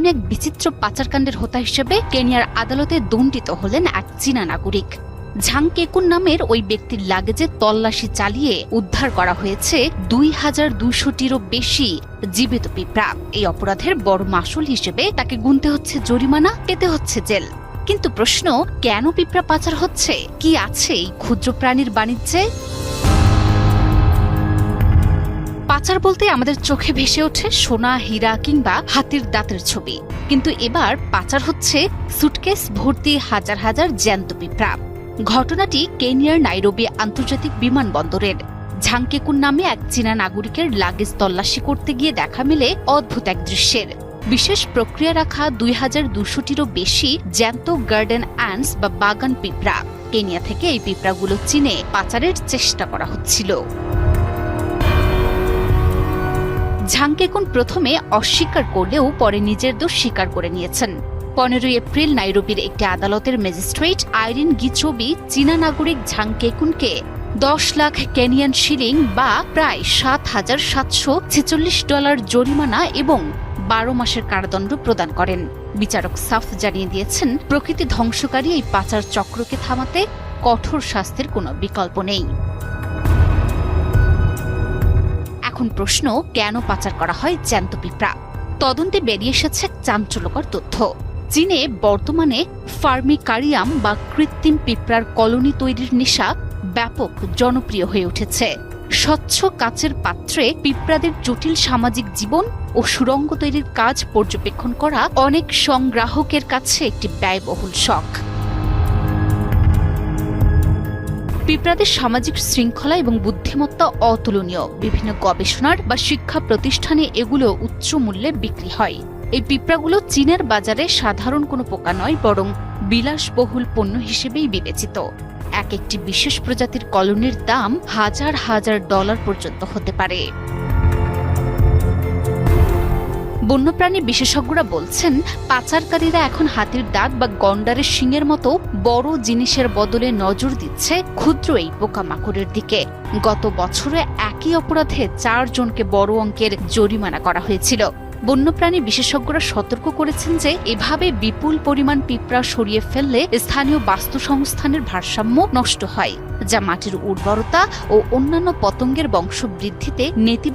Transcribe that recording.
এমন এক বিচিত্র পাচারকাণ্ডের হোতা হিসেবে কেনিয়ার আদালতে দণ্ডিত হলেন এক চীনা নাগরিক। ঝাং কেকুন নামের ওই ব্যক্তির লাগেজে তল্লাশি চালিয়ে উদ্ধার করা হয়েছে 2200টিরও বেশি জীবিত পিঁপড়া। এই অপরাধের বড় মাসুল হিসেবে তাকে গুনতে হচ্ছে জরিমানা, পেতে হচ্ছে জেল। কিন্তু প্রশ্ন, কেন পিঁপড়া পাচার হচ্ছে? কি আছে এই ক্ষুদ্র প্রাণীর বাণিজ্যে? পাচার বলতে আমাদের চোখে ভেসে ওঠে সোনা, হীরা কিংবা হাতির দাঁতের ছবি, কিন্তু এবার পাচার হচ্ছে সুটকেস ভর্তি হাজার হাজার জ্যান্ত পিঁপড়া। ঘটনাটি কেনিয়ার নাইরোবি আন্তর্জাতিক বিমানবন্দরের। ঝাং কেকুন নামে এক চীনা নাগরিকের লাগেজ তল্লাশি করতে গিয়ে দেখা মেলে অদ্ভুত এক দৃশ্যের। বিশেষ প্রক্রিয়া রাখা 2200টিরও বেশি জ্যান্ত গার্ডেন অ্যান্টস বা বাগান পিঁপড়া। কেনিয়া থেকে এই পিঁপড়াগুলো চীনে পাচারের চেষ্টা করা হচ্ছিল। ঝাং কেকুন প্রথমে অস্বীকার করলেও পরে নিজের দোষ স্বীকার করে নিয়েছেন। 15 এপ্রিল নাইরোবির একটি আদালতের ম্যাজিস্ট্রেট আইরিন গিচোবি চীনা নাগরিক ঝাং কেকুনকে 10 লাখ কেনিয়ান শিলিং বা প্রায় $7,746 জরিমানা এবং 12 মাসের কারাদণ্ড প্রদান করেন। বিচারক সাফ জানিয়ে দিয়েছেন, প্রকৃতি ধ্বংসকারী এই পাচার চক্রকে থামাতে কঠোর শাস্তির কোনো বিকল্প নেই। এখন প্রশ্ন, কেন পাচার করা হয় জ্যান্ত পিঁপড়া? তদন্তে বেরিয়ে এসেছে চাঞ্চল্যকর তথ্য। চীনে বর্তমানে ফার্মিকারিয়াম বা কৃত্রিম পিঁপড়ার কলোনি তৈরির নেশা ব্যাপক জনপ্রিয় হয়ে উঠেছে। স্বচ্ছ কাচের পাত্রে পিঁপড়াদের জটিল সামাজিক জীবন ও সুড়ঙ্গ তৈরির কাজ পর্যবেক্ষণ করা অনেক সংগ্রাহকের কাছে একটি ব্যয়বহুল শখ। পিঁপড়াদের সামাজিক শৃঙ্খলা এবং বুদ্ধিমত্তা অতুলনীয়। বিভিন্ন গবেষণার বা শিক্ষা প্রতিষ্ঠানে এগুলো উচ্চ মূল্যে বিক্রি হয়। এই পিঁপড়াগুলো চীনের বাজারে সাধারণ কোনো পোকা নয়, বরং বিলাসবহুল পণ্য হিসেবেই বিবেচিত। এক একটি বিশেষ প্রজাতির কলোনির দাম হাজার হাজার ডলার পর্যন্ত হতে পারে। বন্যপ্রাণী বিশেষজ্ঞরা বলছেন, পাচারকারীরা এখন হাতির দাঁত বা গন্ডারের শিংয়ের মতো বড় জিনিসের বদলে নজর দিচ্ছে ক্ষুদ্র এই পোকামাকড়ের দিকে। গত বছরে একই অপরাধে 4 জনকে বড় অঙ্কের জরিমানা করা হয়েছিল। বন্যপ্রাণী বিশেষজ্ঞরা সতর্ক করেছেন যে এভাবে বিপুল পরিমাণ পিঁপড়া সরিয়ে ফেললে স্থানীয় বাস্তুসংস্থানের ভারসাম্য নষ্ট হয়, যা মাটির উর্বরতা ও অন্যান্য পতঙ্গের বংশবৃদ্ধিতে নেতিবাচক